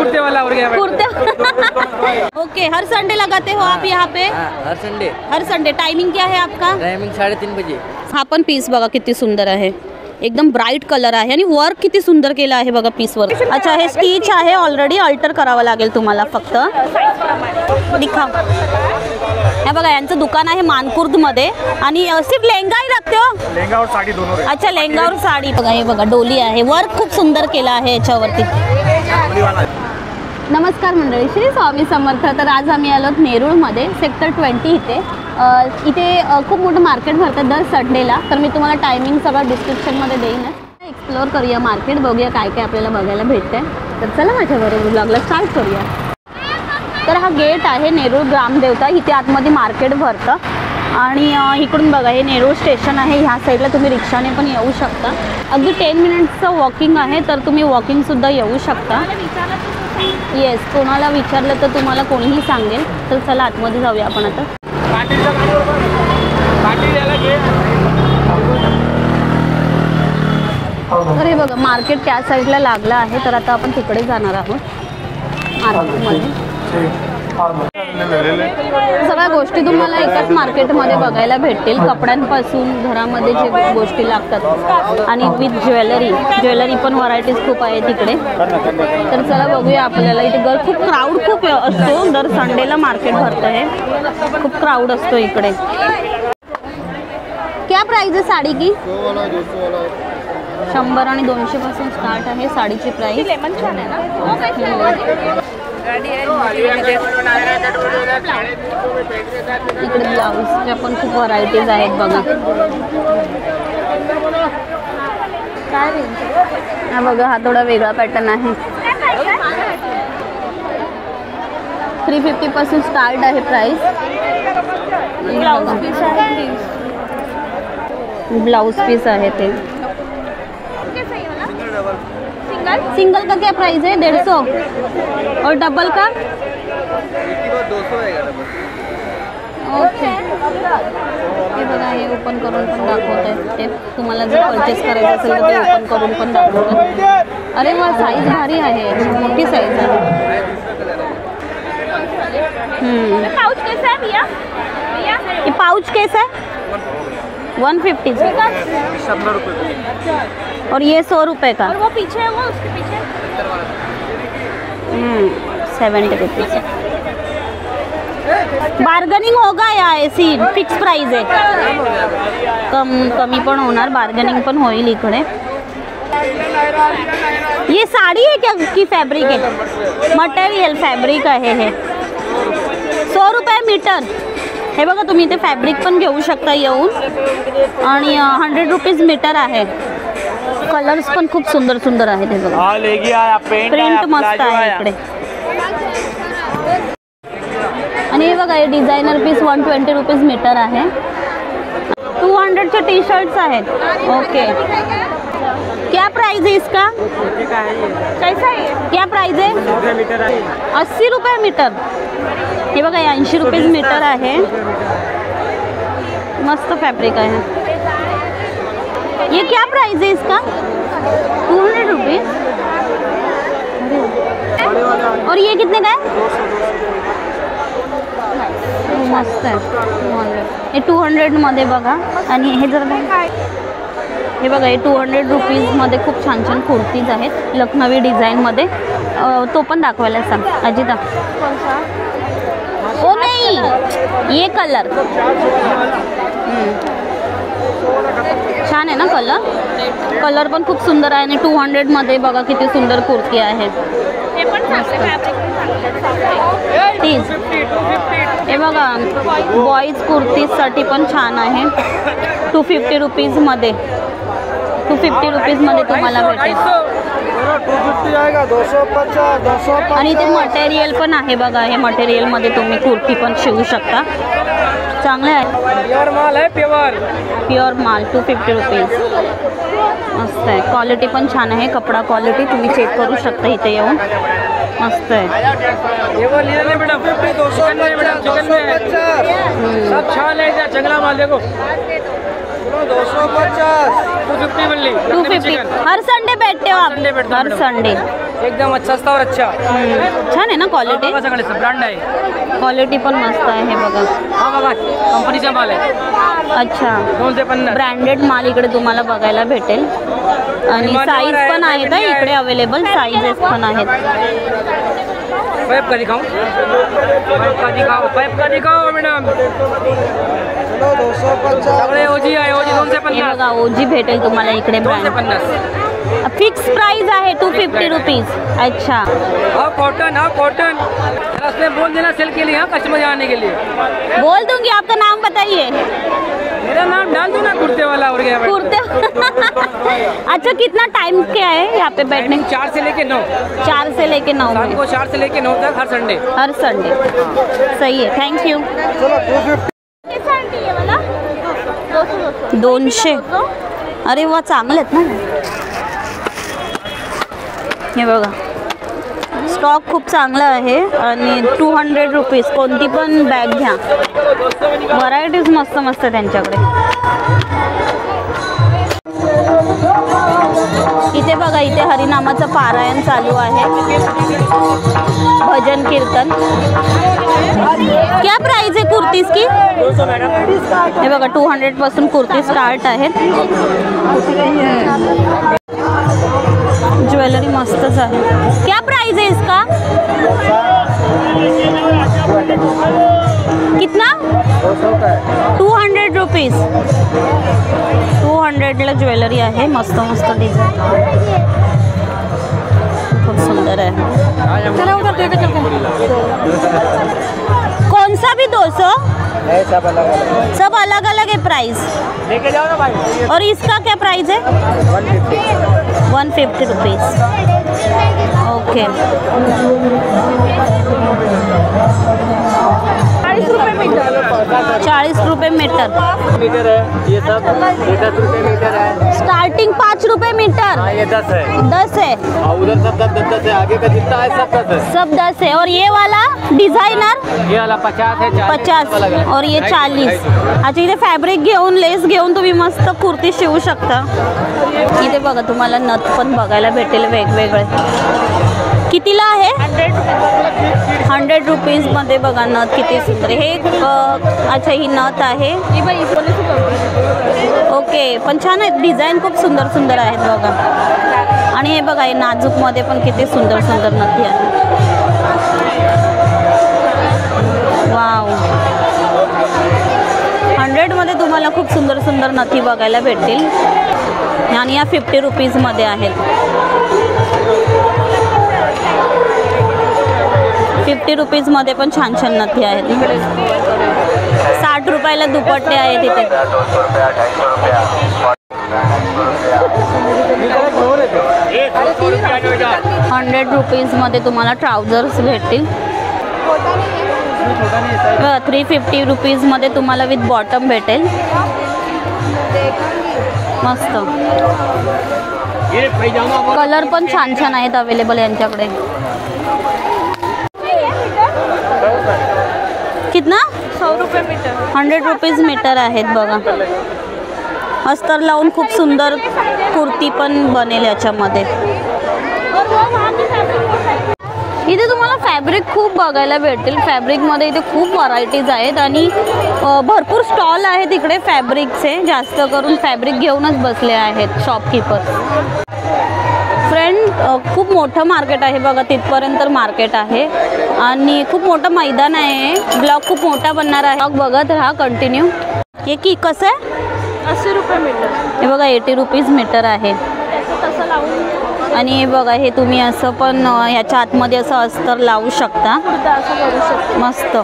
कुर्ते वाला हो गया कुर्ते ओके, हर संडे लगाते हो आप यहाँ पे? हर संडे। हर संडे। टाइमिंग क्या है आपका? टाइमिंग 3:30 बजे। हा पण पीस बघा किती सुंदर आहे, एकदम ब्राईट कलर आहे आणि वर्क किती सुंदर केलं आहे बघा पीसवर। अच्छा, हे स्टिच आहे ऑलरेडी, अल्टर करावं लागेल तुम्हाला फक्त। दिखाव। हे बघा यांचं दुकान आहे मानकुर्द मध्ये आणि सिर्फ लेहंगा ही रखते हो? लेहंगा और साड़ी दोनों। अच्छा, लेहंगा और साड़ी। बघा हे बघा डोली आहे, वर्क खूप सुंदर केलं आहे याच्यावरती। नमस्कार मंडळी, श्री स्वामी समर्थ। तर आज आम्ही आलो नेरूळमध्ये सेक्टर 20 इथे। इथे खूप मोठं मार्केट भरतं दर संडेला, तर मी तुम्हाला टायमिंग सगळं डिस्क्रिप्शनमध्ये देईनच। एक्सप्लोर करूया मार्केट, बघूया काय काय आपल्याला बघायला भेटतंय। तर चला माझ्याबरोबर ब्लॉगला स्टार्ट करूया। तर हा गेट आहे नेरूळ ग्रामदेवता, इथे आतमध्ये मार्केट भरतं आणि इकडून बघा हे नेरूळ स्टेशन आहे, ह्या साईडला तुम्ही रिक्षाने पण येऊ शकता। अगदी 10 मिनिट्सचं वॉकिंग आहे, तर तुम्ही वॉकिंगसुद्धा येऊ शकता। येस, कोणाला विचारलं तर तुम्हाला कोणीही सांगेल। तर चला आतमध्ये जाऊया आपण आता। तर हे बघा मार्केट त्या साईडला लागलं आहे, तर आता आपण तिकडे जाणार आहोत मार्केटमध्ये। सगळ्या गोष्टी तुम्हाला एकाच मार्केटमध्ये बघायला भेटतील, कपड्यांपासून घरामध्ये जे गोष्टी लागतात आणि विथ ज्वेलरी पण व्हरायटीज खूप आहे तिकडे। तर चला बघूया आपल्याला। इथे खूप क्राऊड खूप असतो, दर संडेला मार्केट भरतं हे, खूप क्राऊड असतो इकडे। क्या प्राइस आहे साडी की? 100 आणि 200 पासून स्टार्ट आहे साडीची प्राइस। इकडे ब्लाऊजच्या पण खूप व्हरायटीज आहेत बघा। हा बघा, हा थोडा वेगळा पॅटर्न आहे। 350 पासून स्टार्ट आहे प्राइस। ब्लाउज पीस आहे ते। सिंगल का क्या प्राइस है? 150 और डबल का? ओके, हे बघा हे ओपन करून पण दाखवत आहे ते, तुम्हाला जर परचेस करायचं असेल तर ते ओपन करून पण दाखवतात। अरे वा, साईज भारी आहे, मोठी साईज आहे। पाउच कैसा है भैया? ये पाउच कैसा है? 150 और ये 100 रुपये का। और वो पीछे है, वो उसके पीछे 70 रुपीज़। बार्गेनिंग होगा या ऐसी फिक्स प्राइस है? कमी पण होणार, बार्गेनिंग पण होईल इकडे। ये साड़ी है क्या की फैब्रिक है? मटेरियल फैब्रिक आहे हे। 100 रुपये मीटर। हे बघा तुम्ही इथे फॅब्रिक पण घेऊ शकता येऊन आणि 100 रुपीज मीटर आहे। कलर्स पण खूप सुंदर सुंदर आहेत हे बघा, प्रिंट मस्त आहे इकडे। आणि हे बघा हे डिझायनर पीस 120 रुपीज मीटर आहे। 200 चे टी शर्ट्स आहेत। ओके, क्या प्राइस है इसका? कैसा है? क्या प्राइस है? 80 रुपये मीटर। हे बघा 80 रुपीज मीटर आहे, मस्त फैब्रिक है। ये क्या प्राइस है इसका? 200 रुपीज। और ये कितने का है? मस्त है, 200। हे 200 मध्ये बघा। आणि हे जर हे बघा हे 200 रुपीज मध्ये खूप छान छान कुर्तीज आहेत लखनवी डिझाइन मध्ये। तो पण दाखवायला सांग अजिता। ओ नहीं, ये कलर छान आहे ना, कलर पण खूप सुंदर आहे आणि 200 मध्ये बघा किती सुंदर कुर्ती आहे। हे बघा बॉईज कुर्तीसाठी पण छान आहे। 250 रुपीज मध्ये, 250 रुपीज मध्ये तुम्हाला भेटेल। 250 आएगा, 250, 250। आणि ते मटेरियल पण आहे बघा, हे मटेरियल मध्ये तुम्ही कुर्ती पण शिवू शकता, चांगले आहे। प्योर माल है, प्योर माल। 250 रुपीज, मस्त आहे। क्वालिटी पण छान आहे, कपडा क्वालिटी तुम्ही चेक करू शकता इथे येऊन, मस्त आहे। ये वो ले ले मैडम, 250 मैडम, चिकन में सब छान है, जंगला माल देखो। 250 250 मिली 250. हर संडे बैठते हो आप? संडे बैठते हो हर मैडम. संडे. एकदम अच्छा सस्ता और अच्छा. छान आहे ना क्वालिटी? सगळे ब्रँड आहे. क्वालिटी पण मस्त आहे हे बघा. हा बघा कंपनीचा माल आहे. अच्छा 250. ब्रँडेड माल इकडे तुम्हाला बघायला भेटेल आणि साईज पण आहेत हा इकडे अवेलेबल. साईजेस पण आहेत. पाइप का दिखाऊं? पाइप का दिखाओ मैडम. चलो 250 सगळे ओजी आहे. ओजी हे 250. बघा ओजी भेटेल तुम्हाला इकडे. ब्रँड 250. फिक्स प्राइस आहे 250 रुपीज. अच्छा हाँ कॉटन. हाँ कॉटन. उसने बोल देना सेल के लिए. हाँ कस्टमर आने के लिए. बोल दूंगी. आपका नाम बताइए. मेरा नाम डाल दो ना कुर्ते वाला. और क्या कुर्ते. अच्छा कितना टाइम क्या है यहाँ पे बैठने? 4 से लेके 9. 4 से लेके 9 शाम को 4 से लेके 9 तक हर संडे. हर संडे. सही है. Thank you. चलो 250 200. अरे वा चांगले आहेत ना. हे बघा स्टॉक खूप चांगला आहे आणि 200 रुपीज. कोणती पण बॅग घ्या. व्हरायटीज मस्त मस्त त्यांच्याकडे. इथे बघा इथे हरिनामाचं पारायण चालू आहे. भजन कीर्तन. क्या प्राइस आहे कुर्तीज की? 200 मैडम. हे बघा 200 पासून कुर्ती स्टार्ट आहेत. ज्वेलरी मस्तच आहे. क्या प्राइस है इसका? कितना? 200 रुपीज. 200ला ज्वेलरी आहे. मस्त मस्त डिझाईन. खूप सुंदर आहे. कौन सा भी 200? सब अलग अलग है प्राइस. लेके जाओ ना भाई. और इसका क्या प्राइस है? 150 रुपीज. ओके 40 रुपये मीटर. मीटर है ये सब. ये 10 रुपये मीटर है. स्टार्टिंग 5 रुपये मीटर. हाँ ये 10 है. 10 है. और उधर सब 10 है. आगे का जितना है सब 10 है. सब 10 है. और ये वाला डिझायनर ये वाला 50 है. 50 और ये 40. अच्छा इथे फॅब्रिक घेऊन लेस घेऊन तुम्ही मस्त कुर्ती शिवू शकता. इथे बघा तुम्हाला नथ पण बघायला भेटेल वेगवेगळे. कितीला आहे? 100 रुपीज मध्ये बघा नथ किती सुंदर. हे अच्छा ही नथ आहे. ओके पण छान आहेत. डिझाईन खूप सुंदर सुंदर आहेत बघा. आणि हे बघा हे नाजूक मध्ये पण किती सुंदर सुंदर नथी आहे. वाव 100 मध्ये तुम्हाला खूप सुंदर सुंदर नथी बघायला भेटतील. आणि या 50 रुपीज मध्ये आहेत. 50 रुपीज मध्ये पण छान छान नथी आहेत. 60 रुपयाला दुपट्टे आहेत इथे. 100 रुपीज मध्ये तुम्हाला ट्राउझर्स भेटतील. 350 रुपीज मध्ये तुम्हाला विथ बॉटम भेटेल. मस्त कलर पण छान छान आहेत अवेलेबल यांच्याकडे. कितना? 100 रुपये मीटर. 100 रुपीज मीटर आहेत बघा. अस्तर लावून खूप सुंदर कुर्ती पण बनेल याच्यामध्ये. इथे तुम्हाला फॅब्रिक खूप बघायला भेटेल. फॅब्रिकमध्ये इथे खूप व्हरायटीज आहेत आणि भरपूर स्टॉल आहेत इकडे फॅब्रिकचे. जास्त करून फॅब्रिक घेऊनच बसले आहेत शॉपकीपर. फ्रेंड खूप मोठं मार्केट आहे बघा. तिथपर्यंत मार्केट आहे आणि खूप मोठं मैदान आहे. ब्लॉग खूप मोठा बनणार आहे. ब्लॉग बघत राहा कंटिन्यू. हे की कसं आहे? 80 रुपये मीटर. हे बघा 80 रुपीज मीटर आहे. आणि हे बघा हे तुम्ही असं पण ह्याच्या आतमध्ये असं अस्तर लावू शकता. मस्त.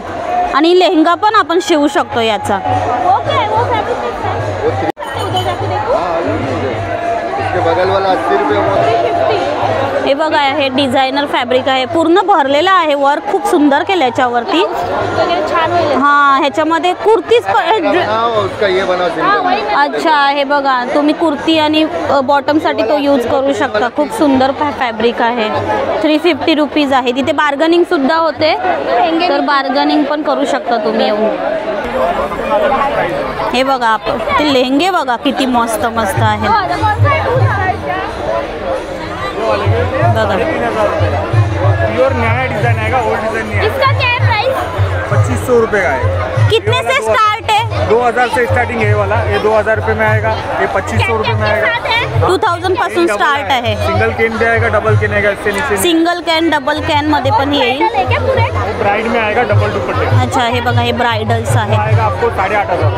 आणि लेहंगा पण आपण शिवू शकतो याचा. बगल वाला 80 रुपये. हे बघा हे डिझायनर फॅब्रिक आहे. पूर्ण भरलेलं आहे. वर्क खूप सुंदर केलं याच्यावरती. हां ह्याच्यामध्ये कुर्तीच अच्छा हे बघा तुम्ही कुर्ती आणि बॉटमसाठी तो यूज करू शकता. खूप सुंदर फॅब्रिक आहे. 350 रुपीज आहे. तिथे बार्गनिंग सुद्धा होते तर बार्गनिंग पण करू शकता तुम्ही येऊन. हे बघा ते लेहंगे बघा किती मस्त मस्त आहेत बघा। प्योर नया डिजाइन आएगा, ओल्ड डिजाइन नहीं आएगा। इसका क्या है प्राइस? 2500 रुपये का है। कितने से स्टार्ट है? 2000 से स्टार्टिंग है ये वाला, ये 2000 रुपये में आएगा, ये 2500 रुपये में आएगा। 2000 पासून स्टार्ट आहे। सिंगल कैन भी आएगा, डबल कैन आएगा, इससे नीचे सिंगल कैन डबल कैन मध्ये पण येईल। ब्राइड में आएगा डबल दुपट्टे। अच्छा हे बघा हे ब्राइडल्स आहे। आएगा आपको 8,500।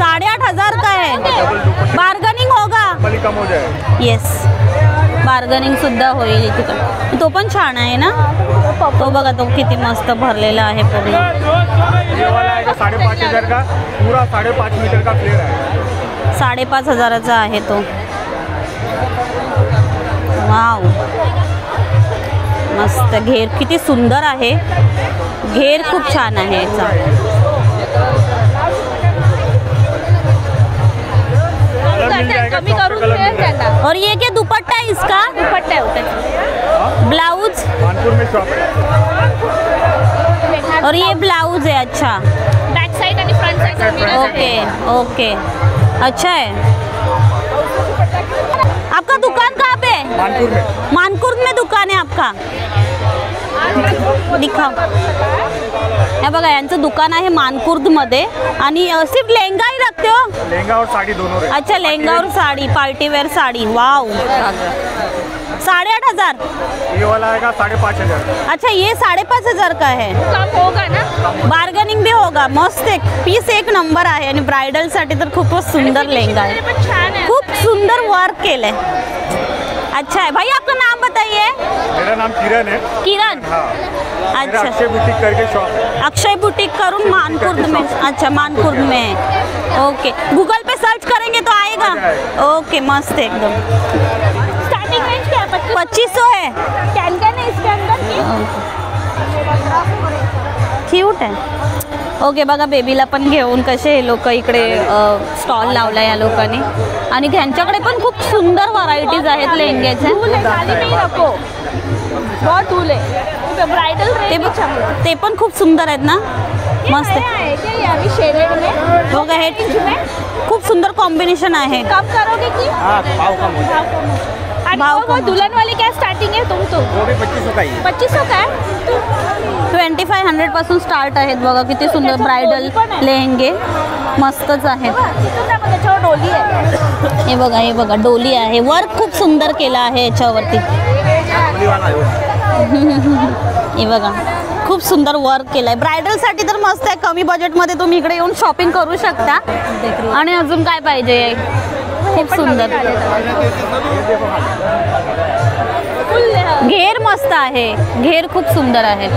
8,500 का है। बार्गेनिंग होगा? भले कम हो जाएगा। येस बार्गेनिंग सुद्धा होईल इथे। तो पण छान आहे ना, तो बघा तो किती मस्त भरलेला आहे पूर्ण। ये वाला आएगा 5,500 का, पूरा 5.5 मीटर का फ्लेयर है। 5,500 आहे तो। वाव मस्त घेर किती सुंदर आहे, घेर खूप छान आहे याचा। कमी करून मिळेल त्यांना। और ये क्या दुपट्टा है इसका? दुपट्टा है उसका। ब्लाउज कानपुर में शॉप है। और ये ब्लाउज है। अच्छा बैक साइड आणि फ्रंट साइड। ओके ओके अच्छा है। आपका दुकान कहाँ पे है? कानपुर में। मानकुर्द में दुकान है आपका? दिखाओ। हे बघा यांचं दुकान आहे मानकुर्द मध्ये आणि सिर्फ लेहंगा ही रखते हो? लहंगा और साड़ी दोनों रहे। अच्छा लेहंगा और sari, party wear sari. Wow 8,500। ये वाला आएगा 5,500। अच्छा ये 5,500 का है। कम होगा ना, बार्गेनिंग भी होगा। मस्त एक पीस एक नंबर आहे आणि ब्राइडल साठी तर खूपच सुंदर लेहंगा आहे, पण छान आहे। खूप सुंदर वर्क केलंय। अच्छा है भाई, आपका नाम बताइए। मेरा नाम किरण है। किरण। हाँ। मेरा अच्छा अक्षय बुटीक करके शॉप है। अक्षय बुटीक करून मानकुर्द में। अच्छा मानकुर्द में। ओके गूगल पे सर्च करेंगे तो आएगा। ओके मस्त एकदम। स्टार्टिंग रेंज क्या है? 2500 है। कैन है इसके अंदर की? क्यूट आहे। ओके बघा बेबीला पण घेऊन कसे हे लोक इकडे स्टॉल लावला या लोकांनी आणि त्यांच्याकडे पण खूप सुंदर व्हरायटीज आहेत लेहंग्याच्या। बहुत टूल है ब्राइडल ते पण खूप सुंदर आहेत ना, मस्त है। अभी शेडेड में बघा हे खूप सुंदर कॉम्बिनेशन आहे। कम करोगे कि? हाँ भाव कम हो जाएगा। भाव वो कम। दुल्हन वाली क्या स्टार्टिंग है? तुम तो वो भी 2500 का ही है। 2500 का है। 2500 पासून स्टार्ट आहेत बघा किती सुंदर ब्राइडल लेहंगे मस्तच आहेत। त्याच्यावर डोली आहे। हे बघा डोली आहे, वर्क खूप सुंदर केला आहे याच्यावरती। हे बघा खूप सुंदर वर्क केलाय। ब्राइडल साठी तर मस्त आहे, कमी बजेट मध्ये तुम्ही इकडे येऊन शॉपिंग करू शकता। आणि अजून काय पाहिजे, खूप सुंदर घेर मस्त आहे, घेर खूप सुंदर आहे।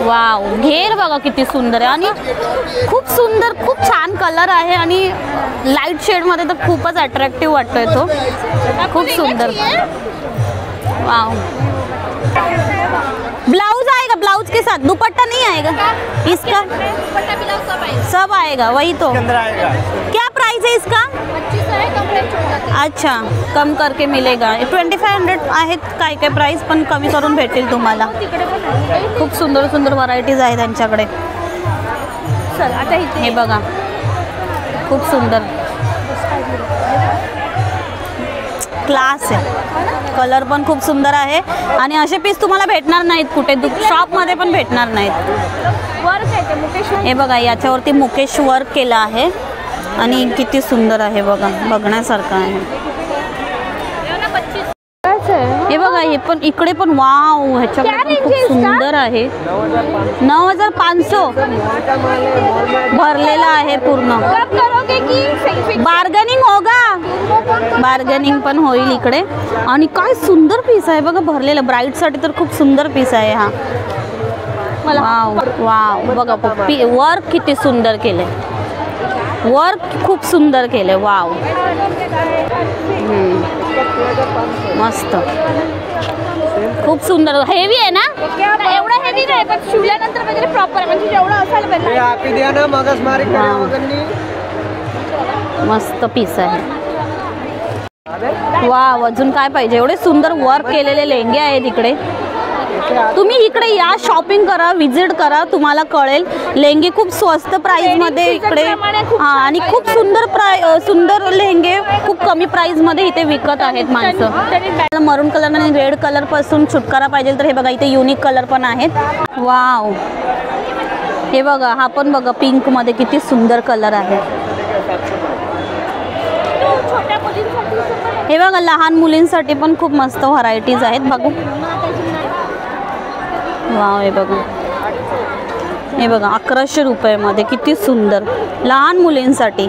वाव घेर बघा किती सुंदर आहे आणि खूप सुंदर, खूप छान कलर आहे आणि लाईट शेड मध्ये तर खूपच अट्रॅक्टिव्ह वाटतोय तो, खूप सुंदर। वाव ब्लाउज आएगा, ब्लाउज के साथ दुपट्टा नहीं आएगा इसका? सब आएगा वही तो। क्या प्राइस है इसका? 2500 है, कम रेंज होगा। अच्छा कम करके मिलेगा। 2500 आहेत काय काय प्राइस, पण कमी करून भेटेल तुम्हाला। खूप सुंदर सुंदर व्हरायटीज आहेत त्यांच्याकडे। चल आता इथे हे बघा खूप सुंदर क्लास आहे, कलर पण खूप सुंदर आहे आणि असे पीस तुम्हाला भेटणार नाहीत कुठे, शॉप मध्ये पण भेटणार नाहीत। वर्क आहे ते मुकेश। हे बघा याच्यावरती मुकेश वर्क केला आहे आणि किती सुंदर आहे बघा, बघण्यासारखं आहे। हे बघा हे पण इकडे पण वाव ह्याच्याकडे पण खूप सुंदर आहे। 9,500 भरलेला आहे पूर्ण। कम करोगे की बार्गेनिंग होगा? बार्गेनिंग पण होईल इकडे। आणि काय सुंदर पीस आहे बघा भरलेला, ब्राइड साठी तर खूप सुंदर पीस आहे हा। वाव वाव बघा वर्क किती सुंदर केले, वर्क खूप सुंदर केले। वाव मस्त खूप सुंदर, हेवी आहे ना? एवढा हेवी नाही पण शिवल्यानंतर वगैरे प्रॉपर म्हणजे जेवढं असायला पाहिजे। आपी द्या ना मगजमारी करा वगैरे। मस्त पीस आहे। वाव अजून काय पाहिजे, एवढे सुंदर वर्क केलेले लेहंगे आहेत इकडे। तुम्ही इकडे या, शॉपिंग करा, विजिट करा, तुम्हाला कळेल. लेहंगे खूप स्वस्त प्राइस मध्ये इकडे आणि खूप सुंदर लेहंगे खूप कमी प्राइस मध्ये इथे विकत आहेत माणसं. मरून कलर आणि रेड कलर पासून छुटकारा पाहिजे तर हे बघा इथे युनिक कलर पण आहेत. वाव, हे बघा हा पण बघा पिंक मध्ये किती सुंदर कलर आहे. हे बघा लहान मुलींसाठी पण खूप मस्त व्हरायटीज आहेत बघू. वाव, हे बघा, हे बघा 1100 रुपयामध्ये किती सुंदर लहान मुलींसाठी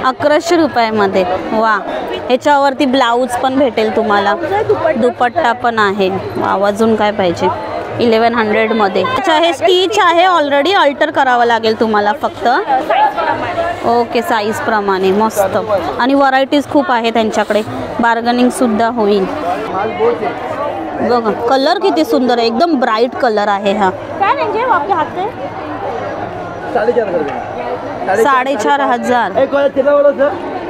1100 रुपयामध्ये. वा, ह्याच्यावरती ब्लाऊज पण भेटेल तुम्हाला, दुपट्टा पण आहे. वा, अजून काय पाहिजे. 1100 मध्ये. अच्छा, हे स्टिच आहे ऑलरेडी, अल्टर करावं लागेल तुम्हाला फक्त. ओके, साईज प्रमाणे मस्त. आणि व्हरायटीज खूप आहे त्यांच्याकडे, बार्गनिंग सुद्धा होईल. बघा कलर किती सुंदर आहे, एकदम ब्राईट कलर आहे हा. 4500.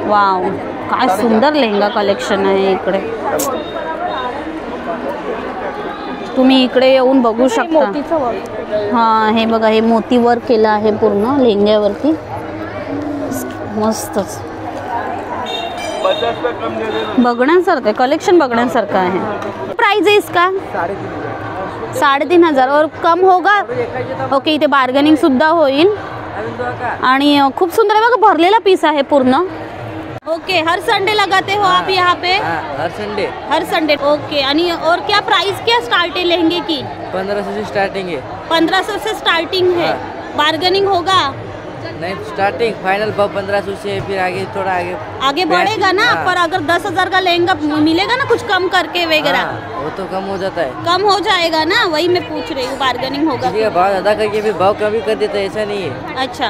वाव, काय सुंदर लेहंगा कलेक्शन आहे इकडे. तुम्ही इकडे येऊन बघू शकता. हां, हे बघा, हे मोती वर्क केलं आहे पूर्ण लेहंग्यावरती, मस्तच बघण्यासारखं कलेक्शन, बघण्यासारखं आहे. प्राइस आहे इसका 3500 और कम होगा. ओके, इथे बार्गेनिंग सुद्धा होईल. आणि खूप सुंदर आहे बघा, भरलेला पीस आहे पूर्ण. ओके, हर संडे लगाते हो आप यहाँ पे? हर संडे. ओके, आणि और क्या प्राइस क्या स्टार्ट है लहंगे की? 1500 से स्टार्टिंग है. 1500 से स्टार्टिंग है. बार्गेनिंग होगा? नहीं, स्टार्टिंग फाइनल 1500 से, फिर आगे थोड़ा आगे बढ़ेगा ना. पर अगर 10,000 का लहंगा मिलेगा ना कुछ कम करके वगैरह, वो तो कम हो जाता है. कम हो जाएगा ना, वही मैं पूछ रही हूँ. बार्गेनिंग होगा? भाव अदा करके फिर भाव कम ही कर देता है, ऐसा नहीं है. अच्छा,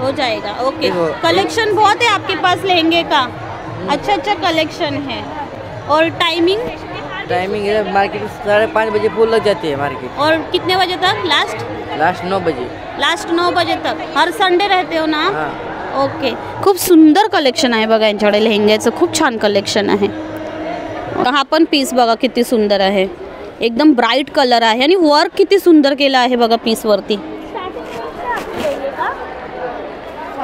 हो जाएगा. ओके, कलेक्शन बहुत है आपके पास लहंगे का. अच्छा कलेक्शन है. और टाइमिंग है मार्केट 5:30 बजे फुल लग जाती है मार्केट. और कितने बजे तक? लास्ट 9 बजे. लास्ट 9 बजे तक. हर संडे रहते हो ना? हाँ. ओके, खूप सुंदर कलेक्शन आहे बघा यांच्याकडे लेहंग्याचं, खूप छान कलेक्शन आहे. हा पण पीस बघा किती सुंदर आहे, एकदम ब्राईट कलर आहे आणि वर्क किती सुंदर केलं आहे बघा पीसवरती.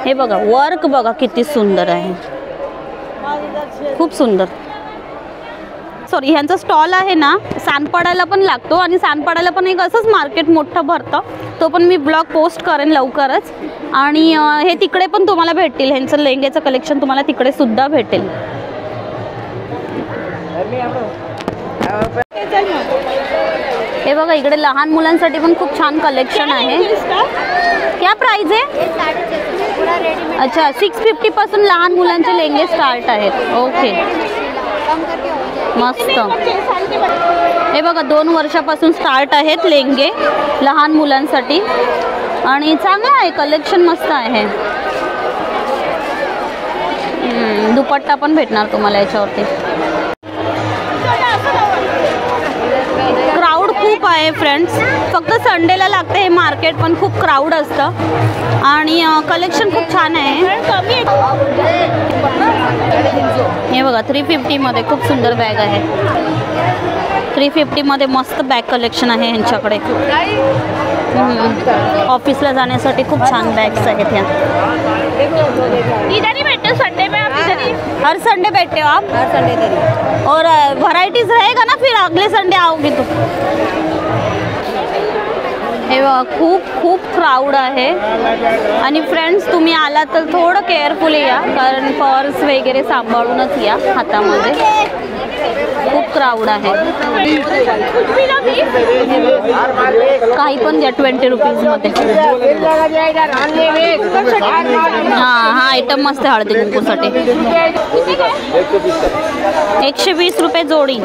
हे बघा वर्क बघा किती सुंदर आहे, खूप सुंदर. सॉरी, ह्यांचा स्टॉल आहे ना सानपाड्याला पण लागतो आणि सानपाड्याला पण एक असंच मार्केट मोठं भरतं. तो पण मी ब्लॉग पोस्ट करेन लवकरच. आणि हे तिकडे पण तुम्हाला भेटतील, ह्यांचं लेहंग्याचं कलेक्शन तुम्हाला तिकडे सुद्धा भेटेल. हे बघा इकडे लहान मुलांसाठी पण खूप छान कलेक्शन आहे. क्या प्राइस आहे? अच्छा, 650 पासून लहान मुलांचे लेहंगे स्टार्ट आहेत. ओके, मस्त. हे बघा 2 वर्षापासून स्टार्ट आहेत लेहंगे लहान मुलांसाठी आणि चांगलं आहे कलेक्शन, मस्त आहे. दुपट्टा पण भेटणार तुम्हाला याच्यावरती. क्राऊड खूप आहे फ्रेंड्स, फक्त संडेला लागते हे मार्केट, पण खूप क्राऊड असतं आणि कलेक्शन खूप छान आहे. हे बघा 350 मध्ये खूप सुंदर बॅग आहे. 350 मध्ये मस्त बॅग कलेक्शन आहे यांच्याकडे. ऑफिसला जाण्यासाठी खूप छान बॅग्स आहेत ह्या. इधर ही बैठे हो संडे में आप? इधर ही हर संडे बैठते हो आप? हर संडे इधर ही. और वैरायटीज रहेगा ना फिर अगले संडे आओगे तो? हे खूप क्राऊड आहे आणि फ्रेंड्स तुम्ही आला तर थोडं केअरफुली या, कारण पर्स वगैरे सांभाळूनच या हातामध्ये. खूप क्राऊड आहे. काही पण द्या 20 रुपीजमध्ये. हा आयटम मस्त हळदी कुंकूसाठी. 120 रुपये जोडी.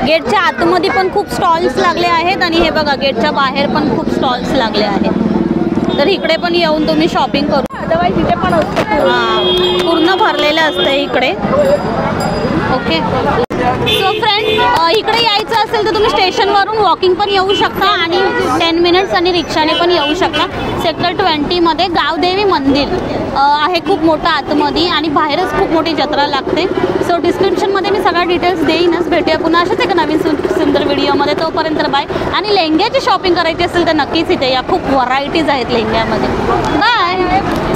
गेटच्या आतमध्ये पण खूप स्टॉल्स लागले आहेत आणि हे बघा गेटच्या बाहेर पण खूप स्टॉल्स लागले आहेत. तर इकडे पण येऊन तुम्ही शॉपिंग करू. अदरवाईज इथे पण पूर्ण भरलेलं असतं इकडे. ओके, सो फ्रेंड्स इकडे यायचं असेल तर तुम्ही स्टेशनवरून वॉकिंग पण येऊ शकता आणि 10 मिनिट्स आणि रिक्षाने पण येऊ शकता. सेक्टर 20मध्ये गावदेवी मंदिर आहे खूप मोठं आतमध्ये आणि बाहेरच खूप मोठी जत्रा लागते. सो डिस्क्रिप्शनमध्ये मी सगळ्या डिटेल्स देईनच. भेटूया पुन्हा अशाच एका नवीन सुंदर व्हिडिओमध्ये. तोपर्यंत बाय. आणि लेहंग्याची शॉपिंग करायची असेल तर नक्कीच इथे या. खूप व्हरायटीज आहेत लेहंग्यामध्ये. बाय.